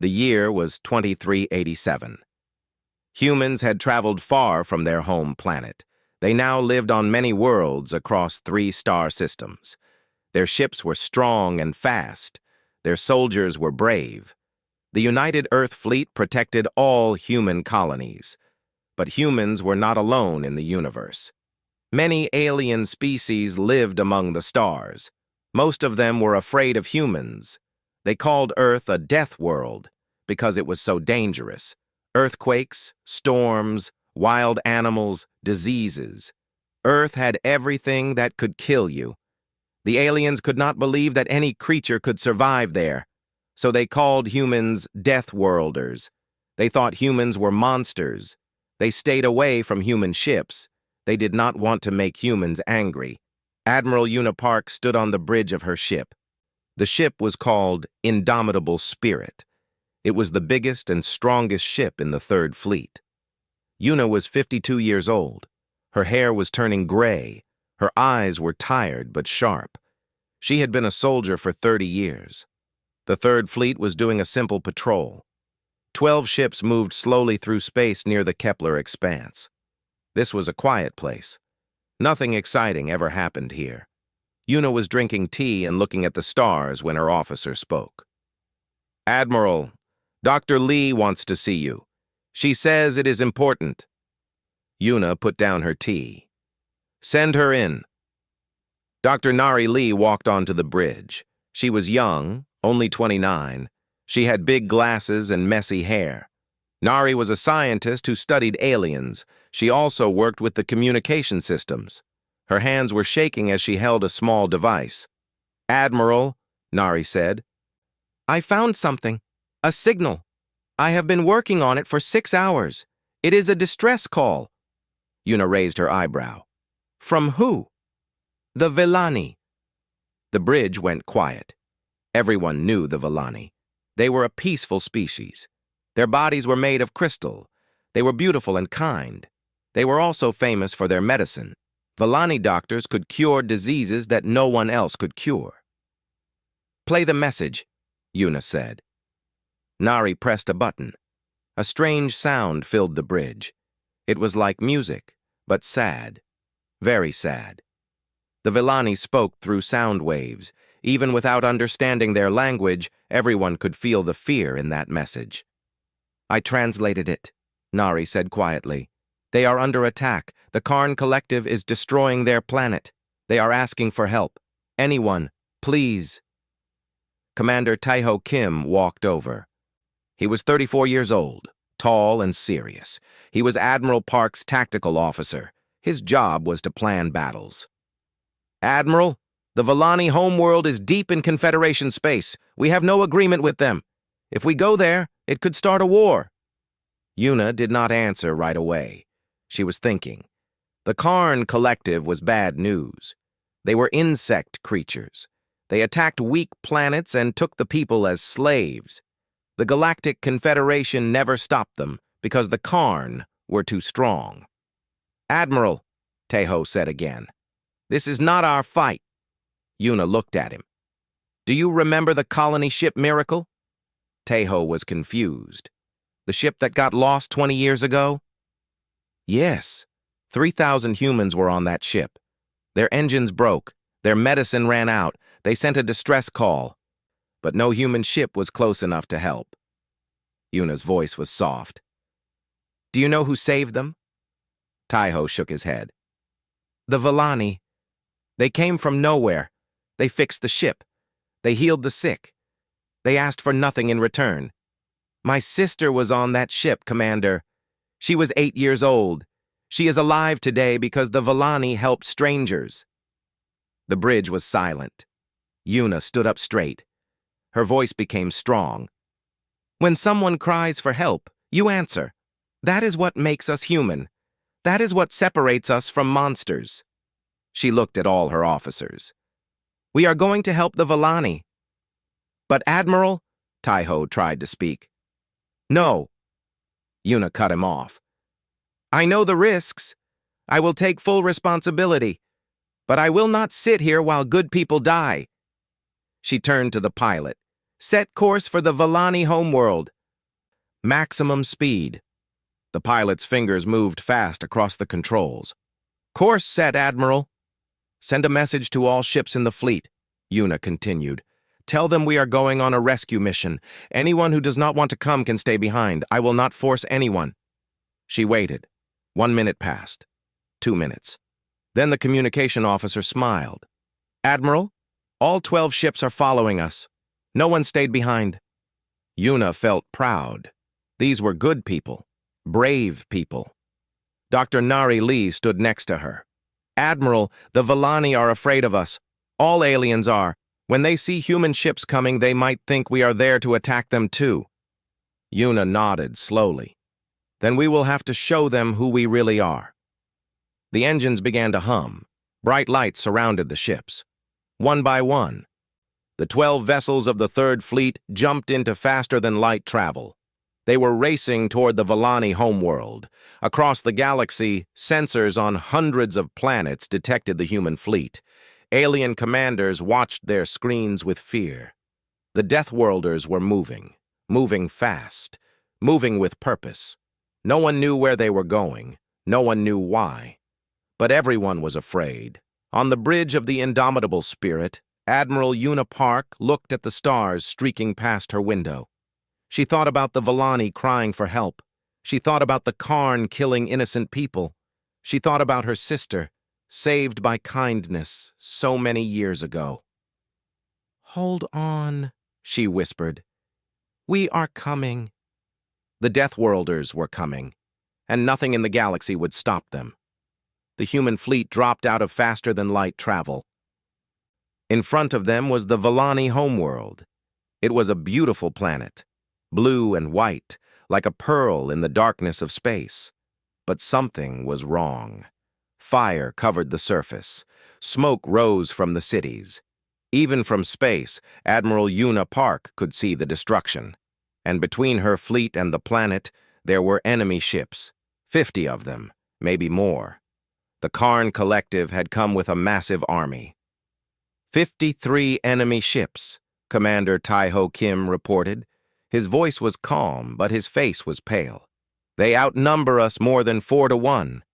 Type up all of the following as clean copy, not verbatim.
The year was 2387. Humans had traveled far from their home planet. They now lived on many worlds across 3 star systems. Their ships were strong and fast. Their soldiers were brave. The United Earth Fleet protected all human colonies. But humans were not alone in the universe. Many alien species lived among the stars. Most of them were afraid of humans. They called Earth a death world because it was so dangerous. Earthquakes, storms, wild animals, diseases. Earth had everything that could kill you. The aliens could not believe that any creature could survive there, so they called humans death worlders. They thought humans were monsters. They stayed away from human ships. They did not want to make humans angry. Admiral Una Park stood on the bridge of her ship. The ship was called Indomitable Spirit. It was the biggest and strongest ship in the Third Fleet. Una was 52 years old. Her hair was turning gray. Her eyes were tired but sharp. She had been a soldier for 30 years. The Third Fleet was doing a simple patrol. 12 ships moved slowly through space near the Kepler expanse. This was a quiet place. Nothing exciting ever happened here. Una was drinking tea and looking at the stars when her officer spoke. "Admiral, Dr. Lee wants to see you. She says it is important." Una put down her tea. "Send her in." Dr. Nari Lee walked onto the bridge. She was young, only 29. She had big glasses and messy hair. Nari was a scientist who studied aliens. She also worked with the communication systems. Her hands were shaking as she held a small device. "Admiral," Nari said, "I found something. A signal. I have been working on it for 6 hours. It is a distress call." Una raised her eyebrow. "From who?" "The Villani." The bridge went quiet. Everyone knew the Villani. They were a peaceful species. Their bodies were made of crystal. They were beautiful and kind. They were also famous for their medicine. Villani doctors could cure diseases that no one else could cure. "Play the message," Una said. Nari pressed a button. A strange sound filled the bridge. It was like music, but sad. Very sad. The Villani spoke through sound waves. Even without understanding their language, everyone could feel the fear in that message. "I translated it," Nari said quietly. "They are under attack. The Karn Collective is destroying their planet. They are asking for help. Anyone, please." Commander Taeho Kim walked over. He was 34 years old, tall and serious. He was Admiral Park's tactical officer. His job was to plan battles. "Admiral, the Villani homeworld is deep in Confederation space. We have no agreement with them. If we go there, it could start a war." Una did not answer right away. She was thinking. The Karn Collective was bad news. They were insect creatures. They attacked weak planets and took the people as slaves. The Galactic Confederation never stopped them because the Karn were too strong. "Admiral," Taeho said again, "this is not our fight." Una looked at him. "Do you remember the colony ship Miracle?" Taeho was confused. "The ship that got lost 20 years ago?" "Yes. 3,000 humans were on that ship. Their engines broke. Their medicine ran out. They sent a distress call. But no human ship was close enough to help." Una's voice was soft. "Do you know who saved them?" Taeho shook his head. "The Villani. They came from nowhere. They fixed the ship. They healed the sick. They asked for nothing in return. My sister was on that ship, Commander. She was 8 years old. She is alive today because the Villani helped strangers." The bridge was silent. Una stood up straight. Her voice became strong. "When someone cries for help, you answer. That is what makes us human. That is what separates us from monsters." She looked at all her officers. "We are going to help the Villani." "But Admiral," Taeho tried to speak. "No." Una cut him off. "I know the risks. I will take full responsibility. But I will not sit here while good people die." She turned to the pilot. Set course for the Vallani homeworld. Maximum speed. The pilot's fingers moved fast across the controls. Course set, Admiral. Send a message to all ships in the fleet, Una continued. Tell them we are going on a rescue mission. Anyone who does not want to come can stay behind. I will not force anyone. She waited. 1 minute passed. 2 minutes. Then the communication officer smiled. Admiral, all 12 ships are following us. No one stayed behind. Una felt proud. These were good people. Brave people. Dr. Nari Lee stood next to her. Admiral, the Vallani are afraid of us. All aliens are. When they see human ships coming, they might think we are there to attack them too. Una nodded slowly. Then we will have to show them who we really are. The engines began to hum. Bright lights surrounded the ships. One by one, the 12 vessels of the Third Fleet jumped into faster-than-light travel. They were racing toward the Vallani homeworld. Across the galaxy, sensors on hundreds of planets detected the human fleet. Alien commanders watched their screens with fear. The Deathworlders were moving fast, moving with purpose. No one knew where they were going. No one knew why. But everyone was afraid. On the bridge of the indomitable spirit, Admiral Una Park looked at the stars streaking past her window. She thought about the Vallani crying for help. She thought about the Karn killing innocent people. She thought about her sister, saved by kindness so many years ago. Hold on, she whispered. We are coming. The Deathworlders were coming, and nothing in the galaxy would stop them. The human fleet dropped out of faster-than-light travel. In front of them was the Vallani homeworld. It was a beautiful planet, blue and white, like a pearl in the darkness of space. But something was wrong. Fire covered the surface. Smoke rose from the cities. Even from space, Admiral Una Park could see the destruction. And between her fleet and the planet, there were enemy ships, 50 of them, maybe more. The Karn Collective had come with a massive army. 53 enemy ships, Commander Tai-Ho Kim reported. His voice was calm, but his face was pale. They outnumber us more than 4 to 1.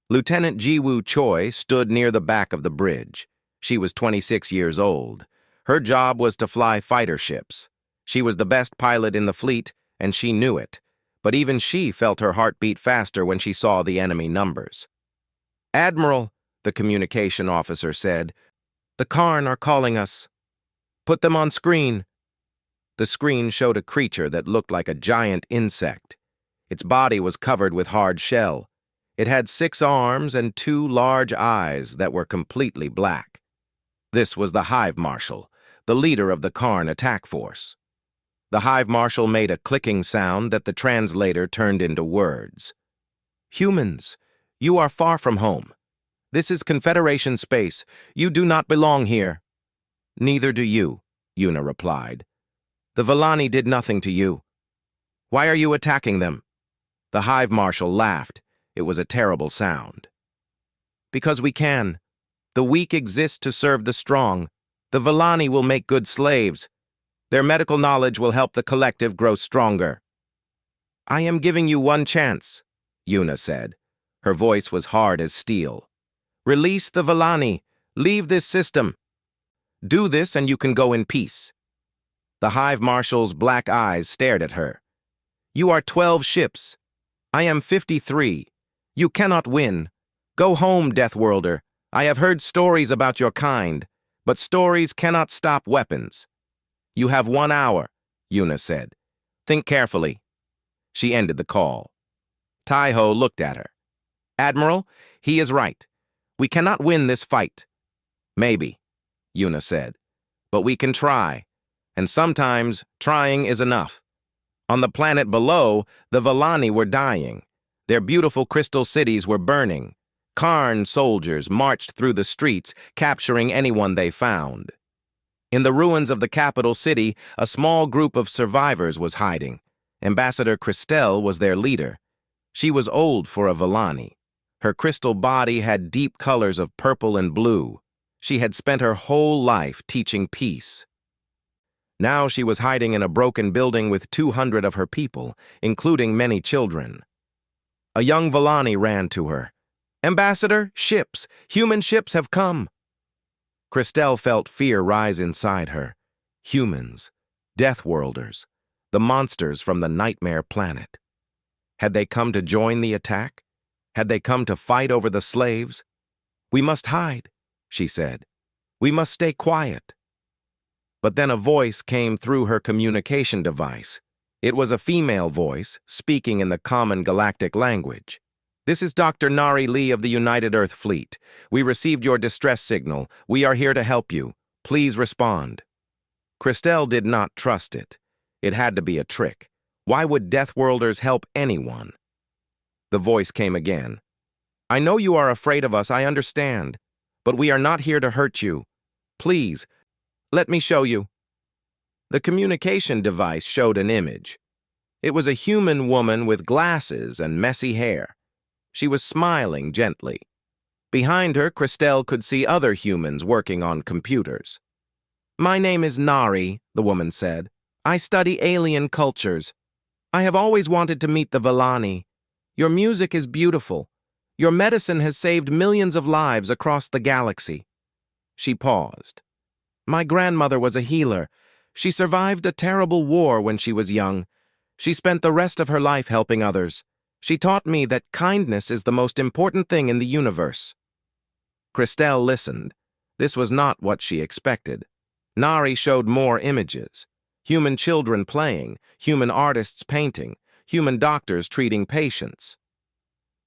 Lieutenant Jiwoo Choi stood near the back of the bridge. She was 26 years old. Her job was to fly fighter ships. She was the best pilot in the fleet, and she knew it. But even she felt her heart beat faster when she saw the enemy numbers. Admiral, the communication officer said, the Karn are calling us. Put them on screen. The screen showed a creature that looked like a giant insect. Its body was covered with hard shell. It had 6 arms and 2 large eyes that were completely black. This was the Hive Marshal, the leader of the Karn attack force. The Hive Marshal made a clicking sound that the translator turned into words. Humans, you are far from home. This is Confederation space. You do not belong here. Neither do you, Una replied. The Vallani did nothing to you. Why are you attacking them? The Hive Marshal laughed. It was a terrible sound. Because we can. The weak exist to serve the strong. The Vallani will make good slaves. Their medical knowledge will help the collective grow stronger. I am giving you one chance, Una said. Her voice was hard as steel. Release the Vallani. Leave this system. Do this and you can go in peace. The Hive Marshal's black eyes stared at her. You are 12 ships. I am 53. You cannot win. Go home, Deathworlder. I have heard stories about your kind, but stories cannot stop weapons. You have 1 hour, Una said. Think carefully. She ended the call. Tai-Ho looked at her. Admiral, he is right. We cannot win this fight. Maybe, Una said. But we can try. And sometimes trying is enough. On the planet below, the Vallani were dying. Their beautiful crystal cities were burning. Karn soldiers marched through the streets, capturing anyone they found. In the ruins of the capital city, a small group of survivors was hiding. Ambassador Christelle was their leader. She was old for a Vallani. Her crystal body had deep colors of purple and blue. She had spent her whole life teaching peace. Now she was hiding in a broken building with 200 of her people, including many children. A young Villani ran to her. "Ambassador, ships! Human ships have come!" Christelle felt fear rise inside her. Humans, Deathworlders, the monsters from the Nightmare Planet. Had they come to join the attack? Had they come to fight over the slaves? "We must hide," she said. "We must stay quiet." But then a voice came through her communication device. It was a female voice, speaking in the common galactic language. "This is Dr. Nari Lee of the United Earth Fleet. We received your distress signal. We are here to help you. Please respond." Christelle did not trust it. It had to be a trick. Why would Deathworlders help anyone? The voice came again. "I know you are afraid of us, I understand. But we are not here to hurt you. Please, let me show you." The communication device showed an image. It was a human woman with glasses and messy hair. She was smiling gently. Behind her, Christelle could see other humans working on computers. "My name is Nari," the woman said. "I study alien cultures. I have always wanted to meet the Villani. Your music is beautiful. Your medicine has saved millions of lives across the galaxy." She paused. "My grandmother was a healer. She survived a terrible war when she was young. She spent the rest of her life helping others. She taught me that kindness is the most important thing in the universe." Christelle listened. This was not what she expected. Nari showed more images. Human children playing, human artists painting, human doctors treating patients.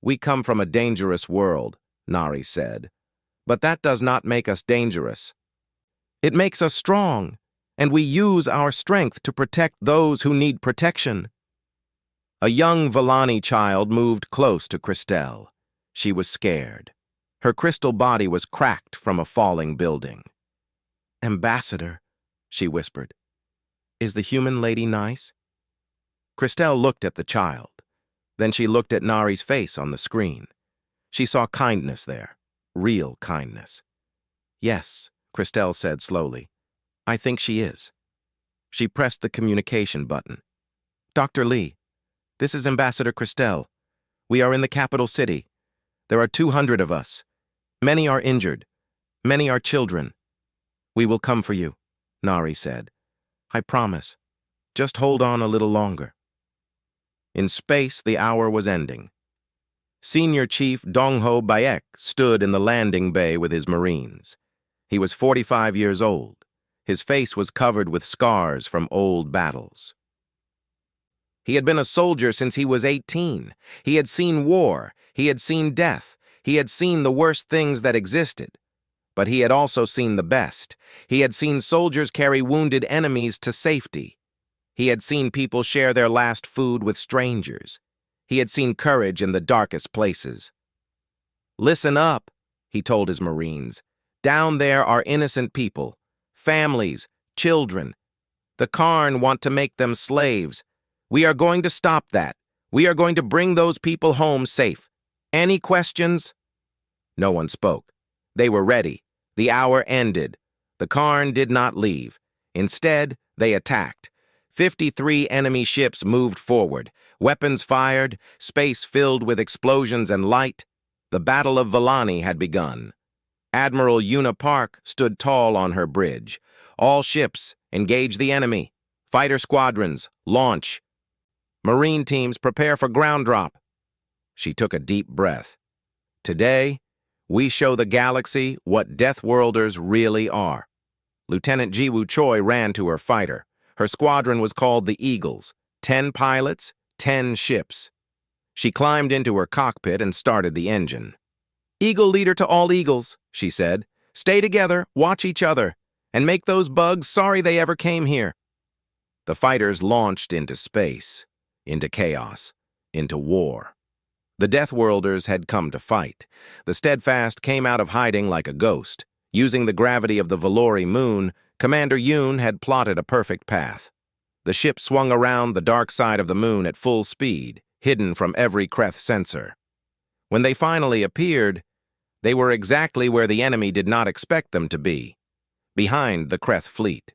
"We come from a dangerous world," Nari said. "But that does not make us dangerous. It makes us strong, and we use our strength to protect those who need protection." A young Villani child moved close to Christelle. She was scared. Her crystal body was cracked from a falling building. "Ambassador," she whispered. "Is the human lady nice?" Christelle looked at the child. Then she looked at Nari's face on the screen. She saw kindness there, real kindness. "Yes," Christelle said slowly. "I think she is." She pressed the communication button. "Dr. Lee, this is Ambassador Christelle. We are in the capital city. There are 200 of us. Many are injured. Many are children. We will come for you," Nari said. "I promise. Just hold on a little longer." In space, the hour was ending. Senior Chief Dongho Bayek stood in the landing bay with his Marines. He was 45 years old. His face was covered with scars from old battles. He had been a soldier since he was 18. He had seen war. He had seen death. He had seen the worst things that existed. But he had also seen the best. He had seen soldiers carry wounded enemies to safety. He had seen people share their last food with strangers. He had seen courage in the darkest places. "Listen up," he told his Marines. "Down there are innocent people, families, children. The Karn want to make them slaves. We are going to stop that. We are going to bring those people home safe. Any questions?" No one spoke. They were ready. The hour ended. The Karn did not leave. Instead, they attacked. 53 enemy ships moved forward. Weapons fired, space filled with explosions and light. The Battle of Villani had begun. Admiral Una Park stood tall on her bridge. "All ships, engage the enemy. Fighter squadrons, launch. Marine teams, prepare for ground drop." She took a deep breath. "Today, we show the galaxy what Deathworlders really are." Lieutenant Jiwoo Choi ran to her fighter. Her squadron was called the Eagles. 10 pilots, 10 ships. She climbed into her cockpit and started the engine. "Eagle leader to all Eagles," she said. "Stay together, watch each other, and make those bugs sorry they ever came here." The fighters launched into space, into chaos, into war. The Deathworlders had come to fight. The Steadfast came out of hiding like a ghost. Using the gravity of the Valori moon, Commander Yoon had plotted a perfect path. The ship swung around the dark side of the moon at full speed, hidden from every Kreth sensor. When they finally appeared, they were exactly where the enemy did not expect them to be, behind the Kreth fleet.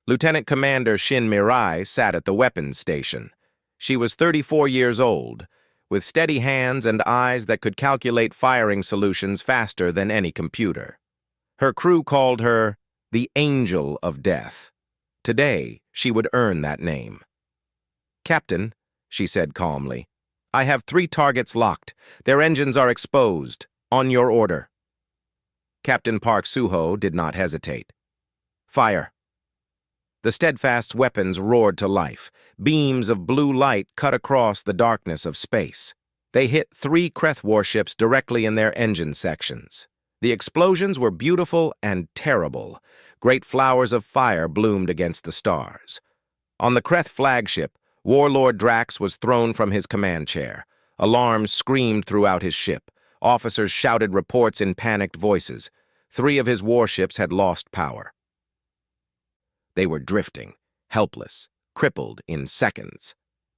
Lieutenant Commander Shin Mirai sat at the weapons station. She was 34 years old, with steady hands and eyes that could calculate firing solutions faster than any computer. Her crew called her the Angel of Death. Today, she would earn that name. "Captain," she said calmly, "I have 3 targets locked. Their engines are exposed. On your order." Captain Park Suho did not hesitate. "Fire." The steadfast weapons roared to life. Beams of blue light cut across the darkness of space. They hit 3 Kreth warships directly in their engine sections. The explosions were beautiful and terrible. Great flowers of fire bloomed against the stars. On the Kreth flagship, Warlord Drax was thrown from his command chair. Alarms screamed throughout his ship. Officers shouted reports in panicked voices. 3 of his warships had lost power. They were drifting, helpless, crippled in seconds.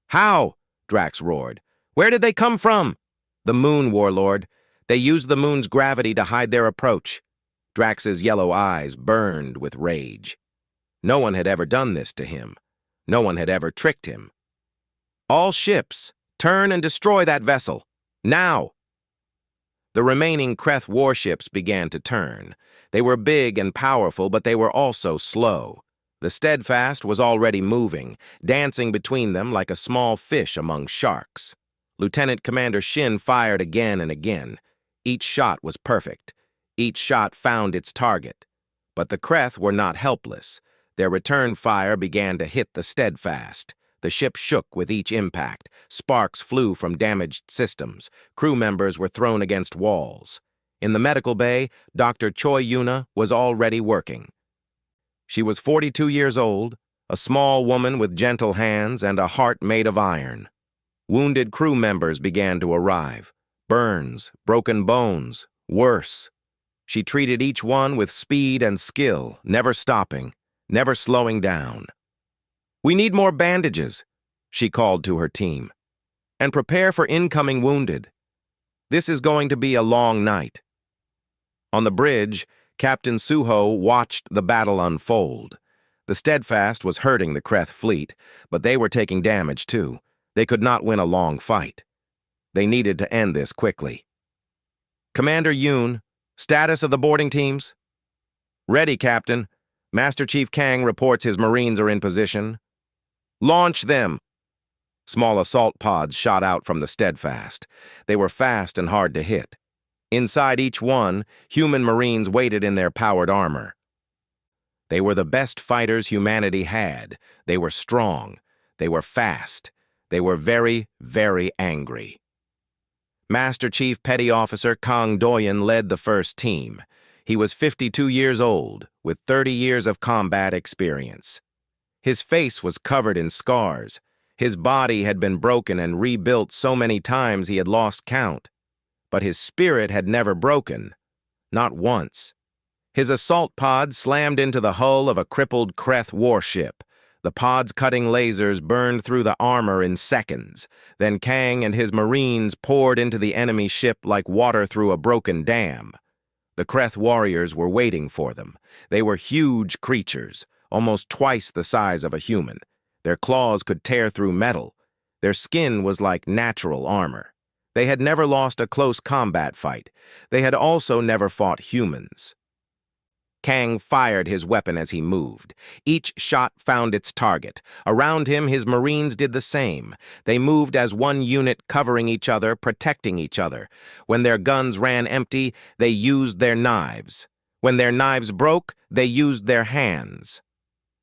"How?" Drax roared. "Where did they come from?" "The moon, Warlord. They used the moon's gravity to hide their approach." Drax's yellow eyes burned with rage. No one had ever done this to him. No one had ever tricked him. "All ships, turn and destroy that vessel. Now!" The remaining Kreth warships began to turn. They were big and powerful, but they were also slow. The Steadfast was already moving, dancing between them like a small fish among sharks. Lieutenant Commander Shin fired again and again. Each shot was perfect. Each shot found its target. But the Kreth were not helpless. Their return fire began to hit the Steadfast. The ship shook with each impact. Sparks flew from damaged systems. Crew members were thrown against walls. In the medical bay, Dr. Choi Yuna was already working. She was 42 years old, a small woman with gentle hands and a heart made of iron. Wounded crew members began to arrive. Burns, broken bones, worse. She treated each one with speed and skill, never stopping, never slowing down. "We need more bandages," she called to her team. "And prepare for incoming wounded. This is going to be a long night." On the bridge, Captain Suho watched the battle unfold. The Steadfast was hurting the Kreth fleet, but they were taking damage too. They could not win a long fight. They needed to end this quickly. "Commander Yoon, status of the boarding teams?" "Ready, Captain. Master Chief Kang reports his Marines are in position." "Launch them!" Small assault pods shot out from the Steadfast. They were fast and hard to hit. Inside each one, human Marines waited in their powered armor. They were the best fighters humanity had. They were strong. They were fast. They were very, very angry. Master Chief Petty Officer Kang Doyen led the first team. He was 52 years old, with 30 years of combat experience. His face was covered in scars. His body had been broken and rebuilt so many times he had lost count. But his spirit had never broken, not once. His assault pod slammed into the hull of a crippled Kreth warship. The pod's cutting lasers burned through the armor in seconds. Then Kang and his Marines poured into the enemy ship like water through a broken dam. The Kreth warriors were waiting for them. They were huge creatures, almost twice the size of a human. Their claws could tear through metal. Their skin was like natural armor. They had never lost a close combat fight. They had also never fought humans. Kang fired his weapon as he moved. Each shot found its target. Around him, his Marines did the same. They moved as one unit, covering each other, protecting each other. When their guns ran empty, they used their knives. When their knives broke, they used their hands.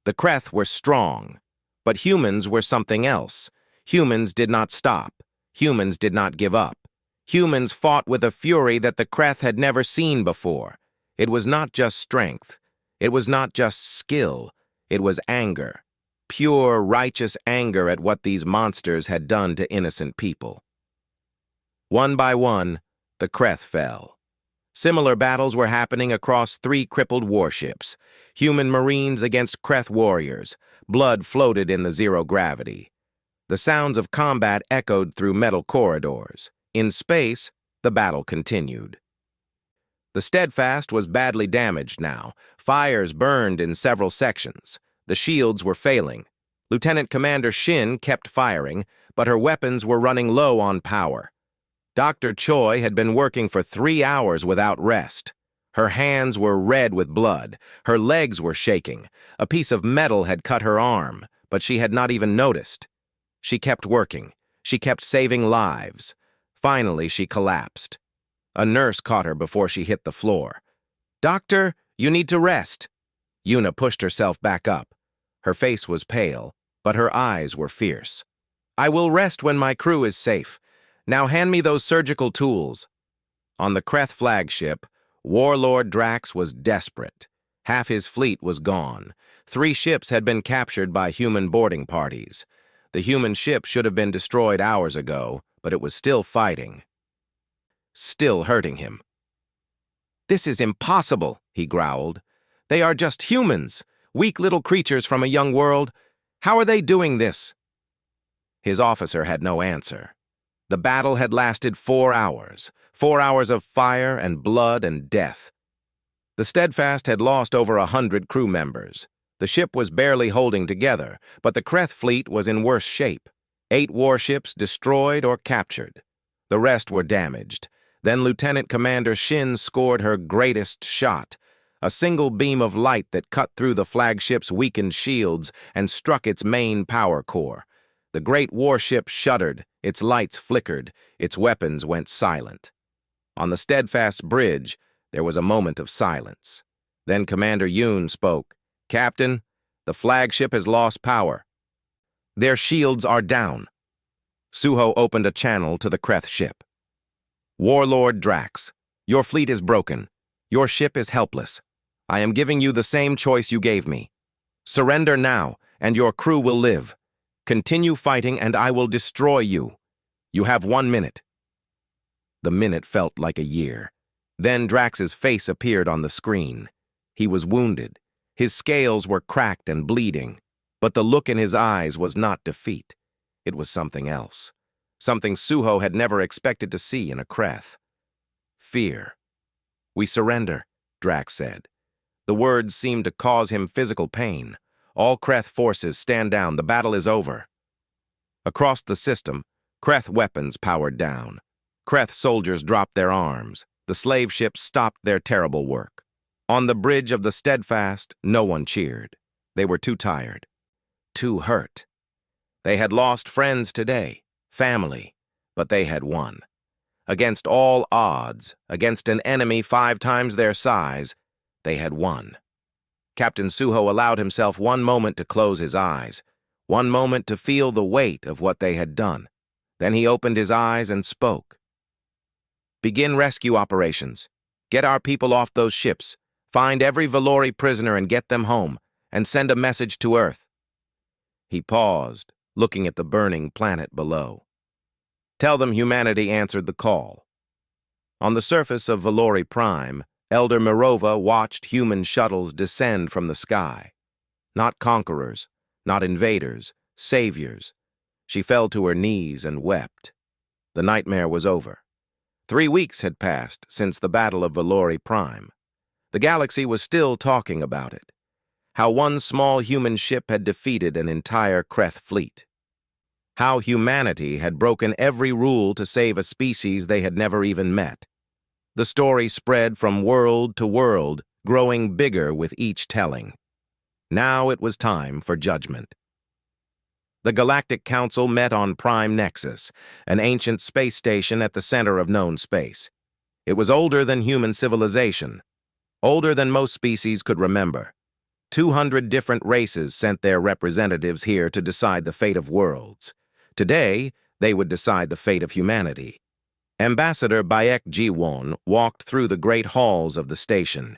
The Kreth were strong, but humans were something else. Humans did not stop. Humans did not give up. Humans fought with a fury that the Kreth had never seen before. It was not just strength. It was not just skill. It was anger. Pure, righteous anger at what these monsters had done to innocent people. One by one, the Kreth fell. Similar battles were happening across 3 crippled warships. Human Marines against Kreth warriors. Blood floated in the zero gravity. The sounds of combat echoed through metal corridors. In space, the battle continued. The Steadfast was badly damaged now. Fires burned in several sections. The shields were failing. Lieutenant Commander Shin kept firing, but her weapons were running low on power. Dr. Choi had been working for 3 hours without rest. Her hands were red with blood. Her legs were shaking. A piece of metal had cut her arm, but she had not even noticed. She kept working. She kept saving lives. Finally, she collapsed. A nurse caught her before she hit the floor. "Doctor, you need to rest." Yuna pushed herself back up. Her face was pale, but her eyes were fierce. "I will rest when my crew is safe. Now hand me those surgical tools." On the Kreth flagship, Warlord Drax was desperate. Half his fleet was gone. 3 ships had been captured by human boarding parties. The human ship should have been destroyed hours ago, but it was still fighting. Still hurting him. "This is impossible," he growled. "They are just humans, weak little creatures from a young world. How are they doing this?" His officer had no answer. The battle had lasted 4 hours, 4 hours of fire and blood and death. The Steadfast had lost over 100 crew members. The ship was barely holding together, but the Kreth fleet was in worse shape. 8 warships destroyed or captured. The rest were damaged. Then Lieutenant Commander Shin scored her greatest shot, a single beam of light that cut through the flagship's weakened shields and struck its main power core. The great warship shuddered, its lights flickered, its weapons went silent. On the Steadfast bridge, there was a moment of silence. Then Commander Yoon spoke. "Captain, the flagship has lost power. Their shields are down." Suho opened a channel to the Kreth ship. "Warlord Drax, your fleet is broken. Your ship is helpless. I am giving you the same choice you gave me. Surrender now, and your crew will live. Continue fighting, and I will destroy you. You have 1 minute." The minute felt like a year. Then Drax's face appeared on the screen. He was wounded. His scales were cracked and bleeding, but the look in his eyes was not defeat. It was something else. Something Suho had never expected to see in a Kreth. Fear. "We surrender," Drax said. The words seemed to cause him physical pain. "All Kreth forces stand down. The battle is over." Across the system, Kreth weapons powered down. Kreth soldiers dropped their arms. The slave ships stopped their terrible work. On the bridge of the Steadfast, no one cheered. They were too tired, too hurt. They had lost friends today, family, but they had won. Against all odds, against an enemy 5 times their size, they had won. Captain Suho allowed himself 1 moment to close his eyes, 1 moment to feel the weight of what they had done. Then he opened his eyes and spoke. "Begin rescue operations. Get our people off those ships. Find every Valori prisoner and get them home, and send a message to Earth." He paused, looking at the burning planet below. "Tell them humanity answered the call." On the surface of Valori Prime, Elder Mirova watched human shuttles descend from the sky. Not conquerors, not invaders, saviors. She fell to her knees and wept. The nightmare was over. 3 weeks had passed since the Battle of Valori Prime. The galaxy was still talking about it. How 1 small human ship had defeated an entire Kreth fleet. How humanity had broken every rule to save a species they had never even met. The story spread from world to world, growing bigger with each telling. Now it was time for judgment. The Galactic Council met on Prime Nexus, an ancient space station at the center of known space. It was older than human civilization, older than most species could remember. 200 different races sent their representatives here to decide the fate of worlds. Today, they would decide the fate of humanity. Ambassador Bayek Jiwon walked through the great halls of the station.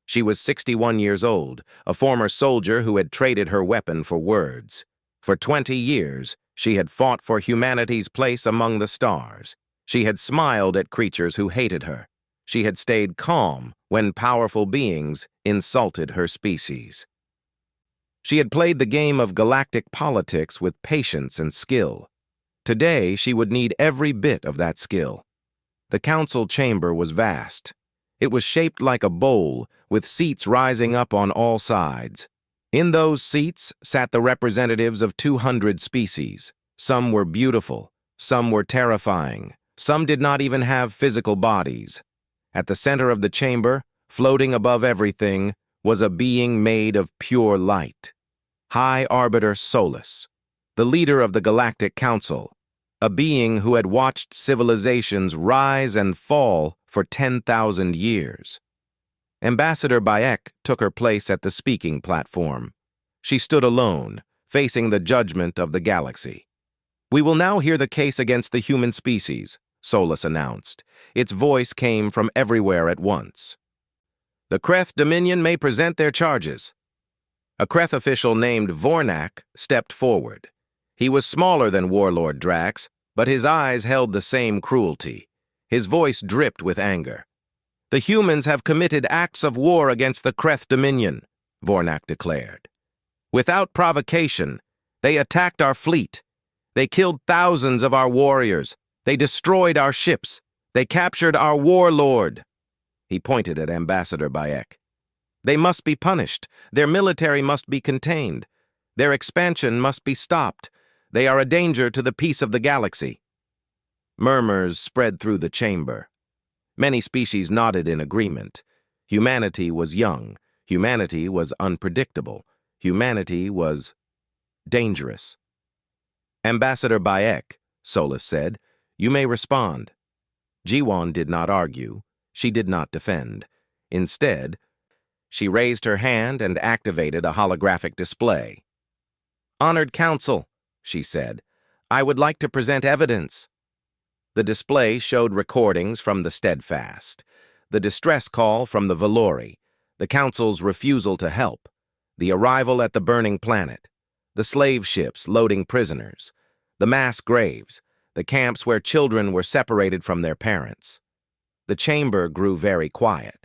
She was 61 years old, a former soldier who had traded her weapon for words. For 20 years, she had fought for humanity's place among the stars. She had smiled at creatures who hated her. She had stayed calm when powerful beings insulted her species. She had played the game of galactic politics with patience and skill. Today, she would need every bit of that skill. The council chamber was vast. It was shaped like a bowl, with seats rising up on all sides. In those seats sat the representatives of 200 species. Some were beautiful, some were terrifying, some did not even have physical bodies. At the center of the chamber, floating above everything, was a being made of pure light. High Arbiter Solus, the leader of the Galactic Council, a being who had watched civilizations rise and fall for 10,000 years. Ambassador Bayek took her place at the speaking platform. She stood alone, facing the judgment of the galaxy. "We will now hear the case against the human species," Solus announced. Its voice came from everywhere at once. "The Kreth Dominion may present their charges." A Kreth official named Vornak stepped forward. He was smaller than Warlord Drax, but his eyes held the same cruelty. His voice dripped with anger. "The humans have committed acts of war against the Kreth Dominion," Vornak declared. "Without provocation, they attacked our fleet. They killed thousands of our warriors. They destroyed our ships. They captured our warlord." He pointed at Ambassador Bayek. "They must be punished. Their military must be contained. Their expansion must be stopped. They are a danger to the peace of the galaxy." Murmurs spread through the chamber. Many species nodded in agreement. Humanity was young. Humanity was unpredictable. Humanity was dangerous. "Ambassador Bayek," Solus said, "you may respond." Jiwon did not argue. She did not defend. Instead, she raised her hand and activated a holographic display. "Honored Council," she said, "I would like to present evidence." The display showed recordings from the Steadfast, the distress call from the Valori, the Council's refusal to help, the arrival at the burning planet, the slave ships loading prisoners, the mass graves, the camps where children were separated from their parents. The chamber grew very quiet.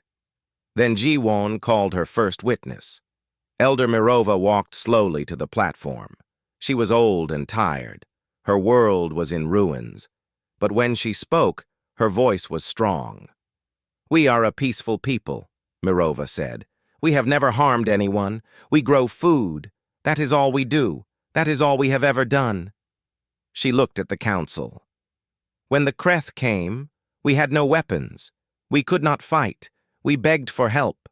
Then Jiwon called her first witness. Elder Mirova walked slowly to the platform. She was old and tired. Her world was in ruins. But when she spoke, her voice was strong. "We are a peaceful people," Mirova said. "We have never harmed anyone. We grow food. That is all we do. That is all we have ever done." She looked at the council. "When the Kreth came, we had no weapons. We could not fight. We begged for help.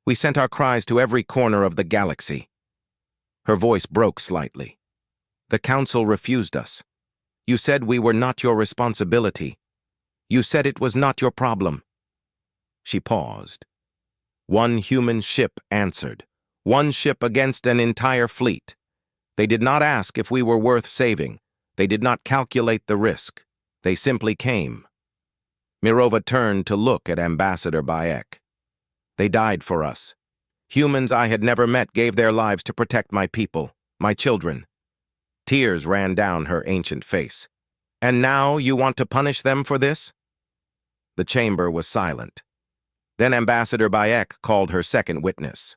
We sent our cries to every corner of the galaxy." Her voice broke slightly. "The council refused us. You said we were not your responsibility. You said it was not your problem." She paused. One human ship answered. One ship against an entire fleet. They did not ask if we were worth saving. They did not calculate the risk. They simply came. Mirova turned to look at Ambassador Bayek. "They died for us. Humans I had never met gave their lives to protect my people, my children." Tears ran down her ancient face. "And now you want to punish them for this?" The chamber was silent. Then Ambassador Bayek called her second witness.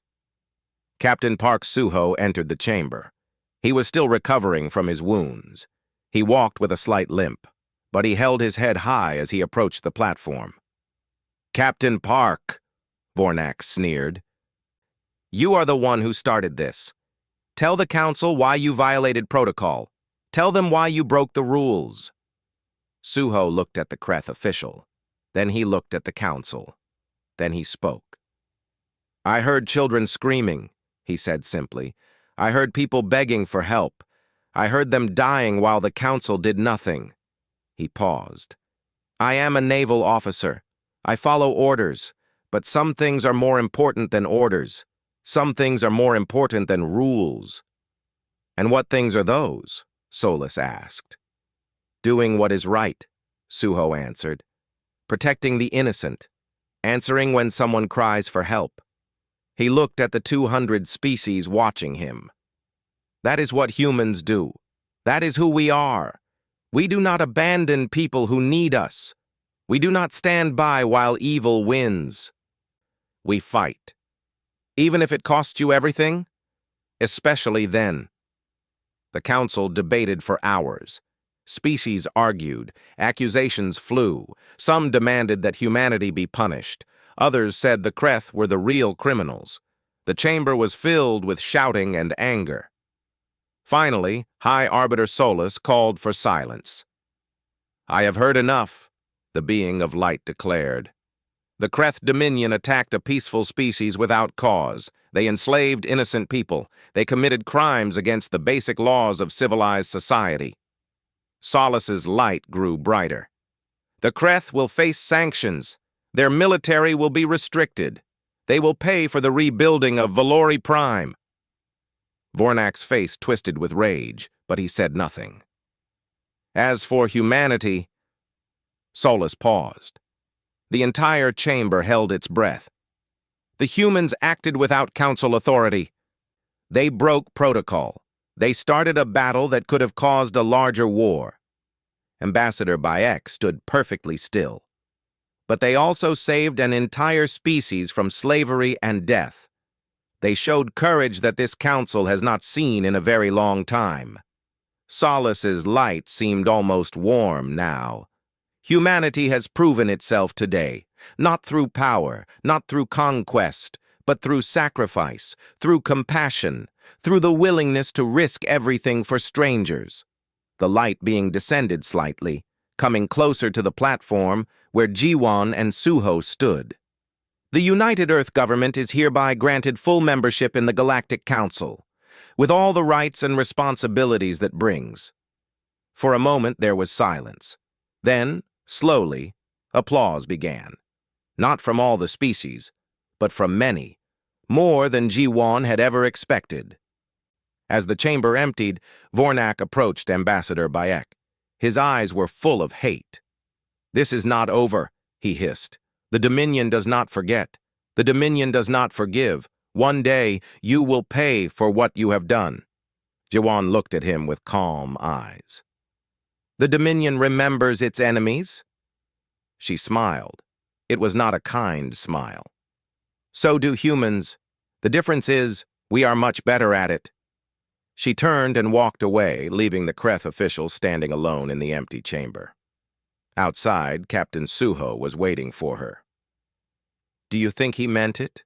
Captain Park Suho entered the chamber. He was still recovering from his wounds. He walked with a slight limp, but he held his head high as he approached the platform. "Captain Park," Vornak sneered, "you are the one who started this. Tell the council why you violated protocol. Tell them why you broke the rules." Suho looked at the Kreth official. Then he looked at the council. Then he spoke. "I heard children screaming," he said simply. "I heard people begging for help. I heard them dying while the council did nothing." He paused. "I am a naval officer. I follow orders, but some things are more important than orders. Some things are more important than rules." "And what things are those?" Solus asked. "Doing what is right," Suho answered. "Protecting the innocent. Answering when someone cries for help." He looked at the 200 species watching him. "That is what humans do. That is who we are. We do not abandon people who need us. We do not stand by while evil wins. We fight. Even if it costs you everything? Especially then." The council debated for hours. Species argued, accusations flew. Some demanded that humanity be punished. Others said the Kreth were the real criminals. The chamber was filled with shouting and anger. Finally, High Arbiter Solus called for silence. "I have heard enough," the being of light declared. "The Kreth Dominion attacked a peaceful species without cause. They enslaved innocent people. They committed crimes against the basic laws of civilized society." Solus's light grew brighter. "The Kreth will face sanctions. Their military will be restricted. They will pay for the rebuilding of Valori Prime." Vornak's face twisted with rage, but he said nothing. "As for humanity..." Solus paused. The entire chamber held its breath. The humans acted without council authority. They broke protocol. They started a battle that could have caused a larger war. Ambassador Bayek stood perfectly still. But they also saved an entire species from slavery and death. They showed courage that this council has not seen in a very long time. Solus's light seemed almost warm now. Humanity has proven itself today, not through power, not through conquest, but through sacrifice, through compassion, through the willingness to risk everything for strangers. The light being descended slightly, coming closer to the platform where Jiwon and Suho stood. "The United Earth government is hereby granted full membership in the Galactic Council, with all the rights and responsibilities that brings." For a moment there was silence. Then, slowly, applause began. Not from all the species, but from many, more than Jiwon had ever expected. As the chamber emptied, Vornak approached Ambassador Bayek. His eyes were full of hate. "This is not over," he hissed. "The Dominion does not forget. The Dominion does not forgive. One day, you will pay for what you have done." Jiwon looked at him with calm eyes. "The Dominion remembers its enemies?" She smiled. It was not a kind smile. "So do humans. The difference is, we are much better at it." She turned and walked away, leaving the Kreth official standing alone in the empty chamber. Outside, Captain Suho was waiting for her. "Do you think he meant it?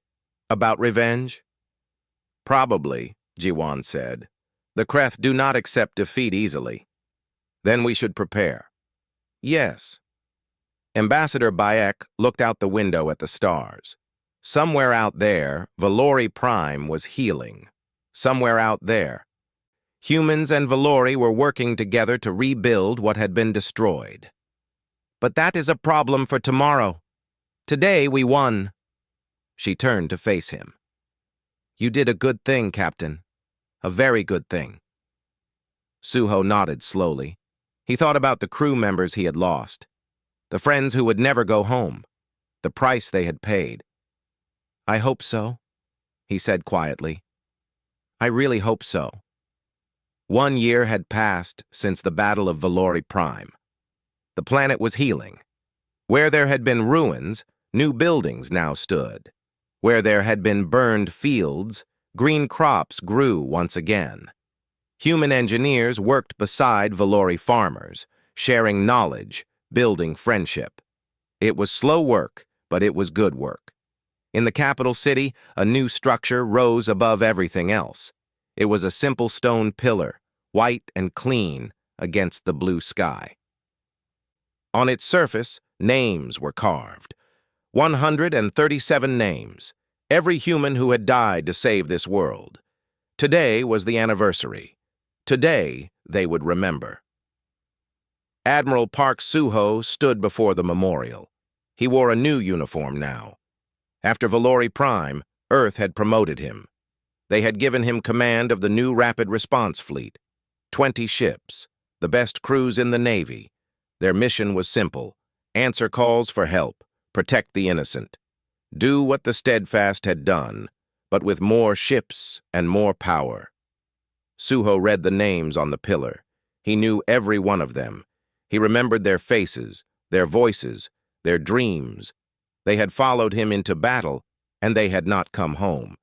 About revenge?" "Probably," Jiwon said. "The Kreth do not accept defeat easily." "Then we should prepare." "Yes." Ambassador Bayek looked out the window at the stars. Somewhere out there, Valori Prime was healing. Somewhere out there, humans and Valori were working together to rebuild what had been destroyed. "But that is a problem for tomorrow. Today we won." She turned to face him. "You did a good thing, Captain. A very good thing." Suho nodded slowly. He thought about the crew members he had lost, the friends who would never go home, the price they had paid. "I hope so," he said quietly. "I really hope so." 1 year had passed since the Battle of Valori Prime. The planet was healing. Where there had been ruins, new buildings now stood. Where there had been burned fields, green crops grew once again. Human engineers worked beside Valori farmers, sharing knowledge, building friendship. It was slow work, but it was good work. In the capital city, a new structure rose above everything else. It was a simple stone pillar, white and clean, against the blue sky. On its surface, names were carved. 137 names, every human who had died to save this world. Today was the anniversary. Today they would remember. Admiral Park Suho stood before the memorial. He wore a new uniform now. After Valori Prime, Earth had promoted him. They had given him command of the new Rapid Response Fleet. 20 ships, the best crews in the Navy. Their mission was simple: answer calls for help, protect the innocent. Do what the Steadfast had done, but with more ships and more power. Suho read the names on the pillar. He knew every one of them. He remembered their faces, their voices, their dreams. They had followed him into battle, and they had not come home.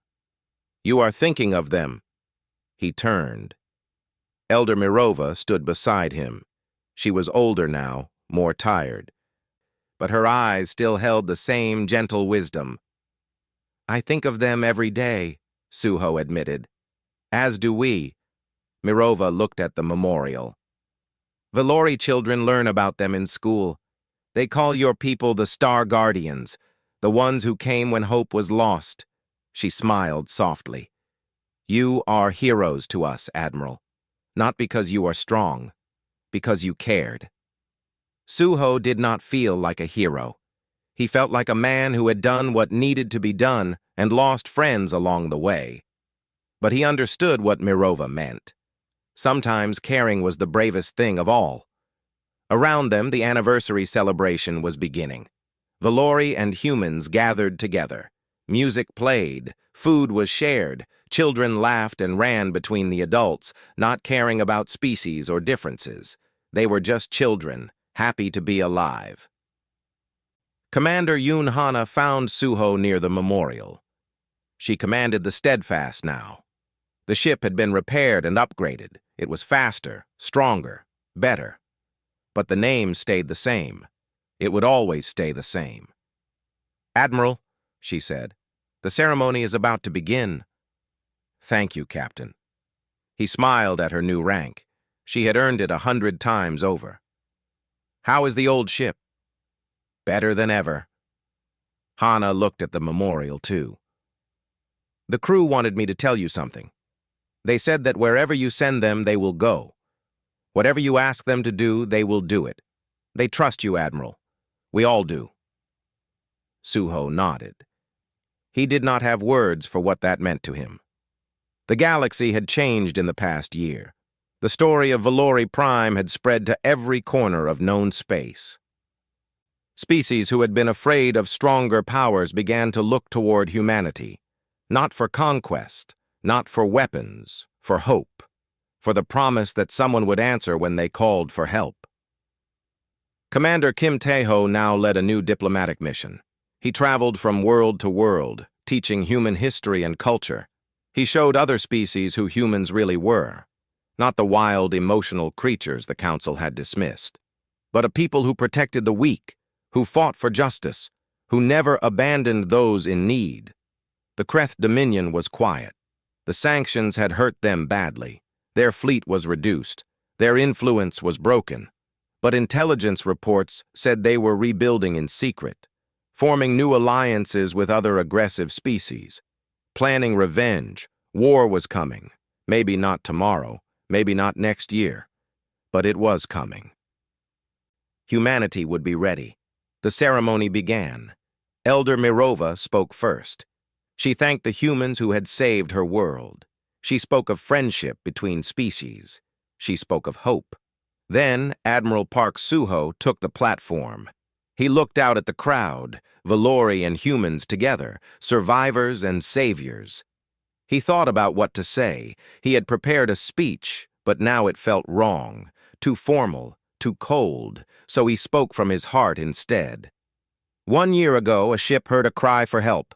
"You are thinking of them." He turned. Elder Mirova stood beside him. She was older now, more tired. But her eyes still held the same gentle wisdom. "I think of them every day," Suho admitted. As do we. Mirova looked at the memorial. Valori children learn about them in school. They call your people the Star Guardians, the ones who came when hope was lost. She smiled softly. You are heroes to us, Admiral. Not because you are strong, because you cared. Suho did not feel like a hero. He felt like a man who had done what needed to be done and lost friends along the way. But he understood what Mirova meant. Sometimes caring was the bravest thing of all. Around them, the anniversary celebration was beginning. Valori and humans gathered together. Music played, food was shared, children laughed and ran between the adults, not caring about species or differences. They were just children, happy to be alive. Commander Yoon Hana found Suho near the memorial. She commanded the Steadfast now. The ship had been repaired and upgraded. It was faster, stronger, better. But the name stayed the same. It would always stay the same. Admiral, she said, the ceremony is about to begin. Thank you, Captain. He smiled at her new rank. She had earned it 100 times over. How is the old ship? Better than ever. Hana looked at the memorial, too. The crew wanted me to tell you something. They said that wherever you send them, they will go. Whatever you ask them to do, they will do it. They trust you, Admiral. We all do. Suho nodded. He did not have words for what that meant to him. The galaxy had changed in the past year. The story of Valori Prime had spread to every corner of known space. Species who had been afraid of stronger powers began to look toward humanity, not for conquest, not for weapons, for hope, for the promise that someone would answer when they called for help. Commander Kim Tae-ho now led a new diplomatic mission. He traveled from world to world, teaching human history and culture. He showed other species who humans really were, not the wild, emotional creatures the Council had dismissed, but a people who protected the weak, who fought for justice, who never abandoned those in need. The Kreth Dominion was quiet. The sanctions had hurt them badly. Their fleet was reduced. Their influence was broken. But intelligence reports said they were rebuilding in secret, forming new alliances with other aggressive species, planning revenge. War was coming. Maybe not tomorrow, maybe not next year, but it was coming. Humanity would be ready. The ceremony began. Elder Mirova spoke first. She thanked the humans who had saved her world. She spoke of friendship between species. She spoke of hope. Then Admiral Park Suho took the platform. He looked out at the crowd, Valori and humans together, survivors and saviors. He thought about what to say. He had prepared a speech, but now it felt wrong, too formal, too cold, so he spoke from his heart instead. 1 year ago, a ship heard a cry for help.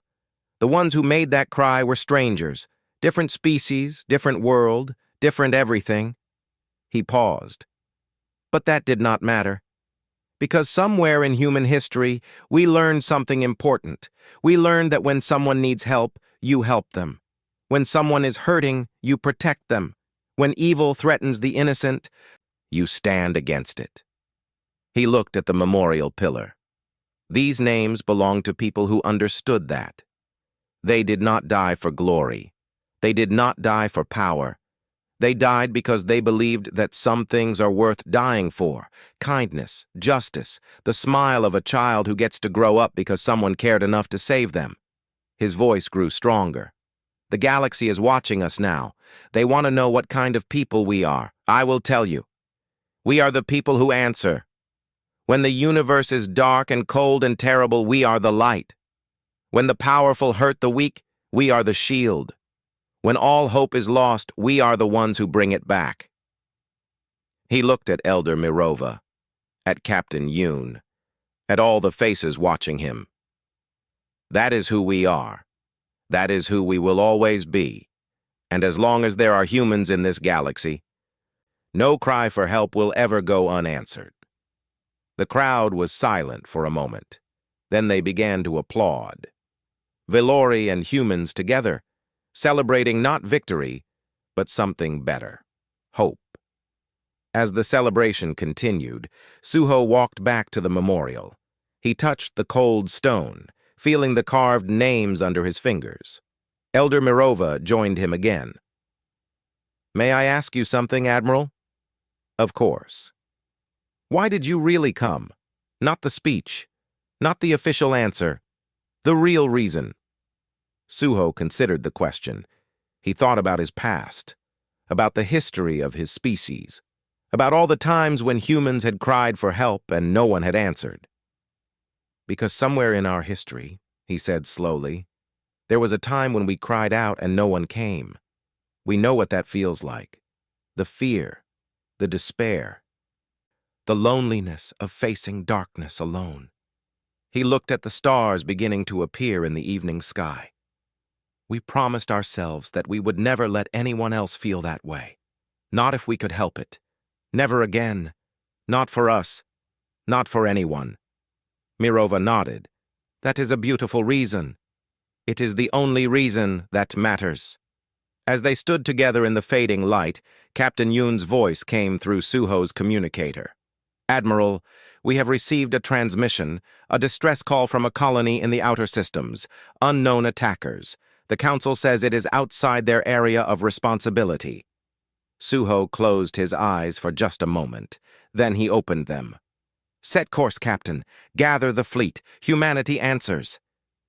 The ones who made that cry were strangers, different species, different world, different everything. He paused. But that did not matter. Because somewhere in human history, we learned something important. We learned that when someone needs help, you help them. When someone is hurting, you protect them. When evil threatens the innocent, you stand against it. He looked at the memorial pillar. These names belong to people who understood that. They did not die for glory. They did not die for power. They died because they believed that some things are worth dying for. Kindness, justice, the smile of a child who gets to grow up because someone cared enough to save them. His voice grew stronger. The galaxy is watching us now. They want to know what kind of people we are. I will tell you. We are the people who answer. When the universe is dark and cold and terrible, we are the light. When the powerful hurt the weak, we are the shield. When all hope is lost, we are the ones who bring it back. He looked at Elder Mirova, at Captain Yoon, at all the faces watching him. That is who we are. That is who we will always be. And as long as there are humans in this galaxy, no cry for help will ever go unanswered. The crowd was silent for a moment. Then they began to applaud. Valori and humans together, celebrating not victory, but something better, hope. As the celebration continued, Suho walked back to the memorial. He touched the cold stone, feeling the carved names under his fingers. Elder Mirova joined him again. "May I ask you something, Admiral?" "Of course." "Why did you really come? Not the speech, not the official answer, the real reason." Suho considered the question. He thought about his past, about the history of his species, about all the times when humans had cried for help and no one had answered. "Because somewhere in our history," he said slowly, "there was a time when we cried out and no one came. We know what that feels like. The fear, the despair, the loneliness of facing darkness alone." He looked at the stars beginning to appear in the evening sky. "We promised ourselves that we would never let anyone else feel that way. Not if we could help it. Never again. Not for us. Not for anyone." Mirova nodded. "That is a beautiful reason. It is the only reason that matters." As they stood together in the fading light, Captain Yoon's voice came through Suho's communicator. "Admiral, we have received a transmission, a distress call from a colony in the outer systems, unknown attackers. The Council says it is outside their area of responsibility." Suho closed his eyes for just a moment. Then he opened them. "Set course, Captain. Gather the fleet. Humanity answers."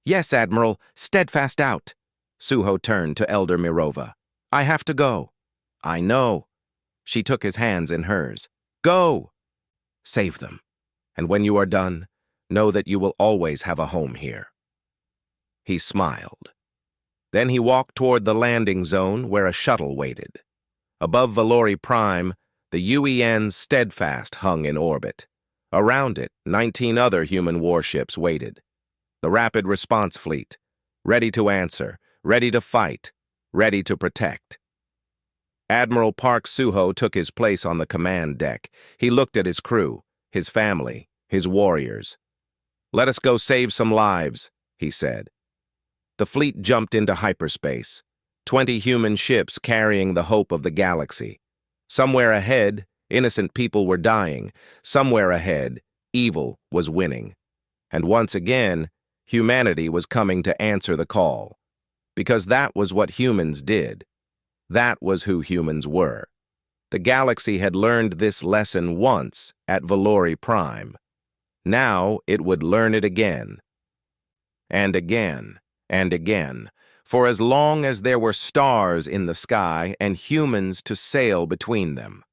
"Yes, Admiral. Steadfast out." Suho turned to Elder Mirova. "I have to go." "I know." She took his hands in hers. "Go! Save them. And when you are done, know that you will always have a home here." He smiled. Then he walked toward the landing zone where a shuttle waited. Above Valori Prime, the UEN's Steadfast hung in orbit. Around it, 19 other human warships waited. The Rapid Response Fleet, ready to answer, ready to fight, ready to protect. Admiral Park Suho took his place on the command deck. He looked at his crew, his family, his warriors. "Let us go save some lives," he said. The fleet jumped into hyperspace, 20 human ships carrying the hope of the galaxy. Somewhere ahead, innocent people were dying. Somewhere ahead, evil was winning. And once again, humanity was coming to answer the call. Because that was what humans did. That was who humans were. The galaxy had learned this lesson once at Valori Prime. Now it would learn it again. And again. And again, for as long as there were stars in the sky and humans to sail between them.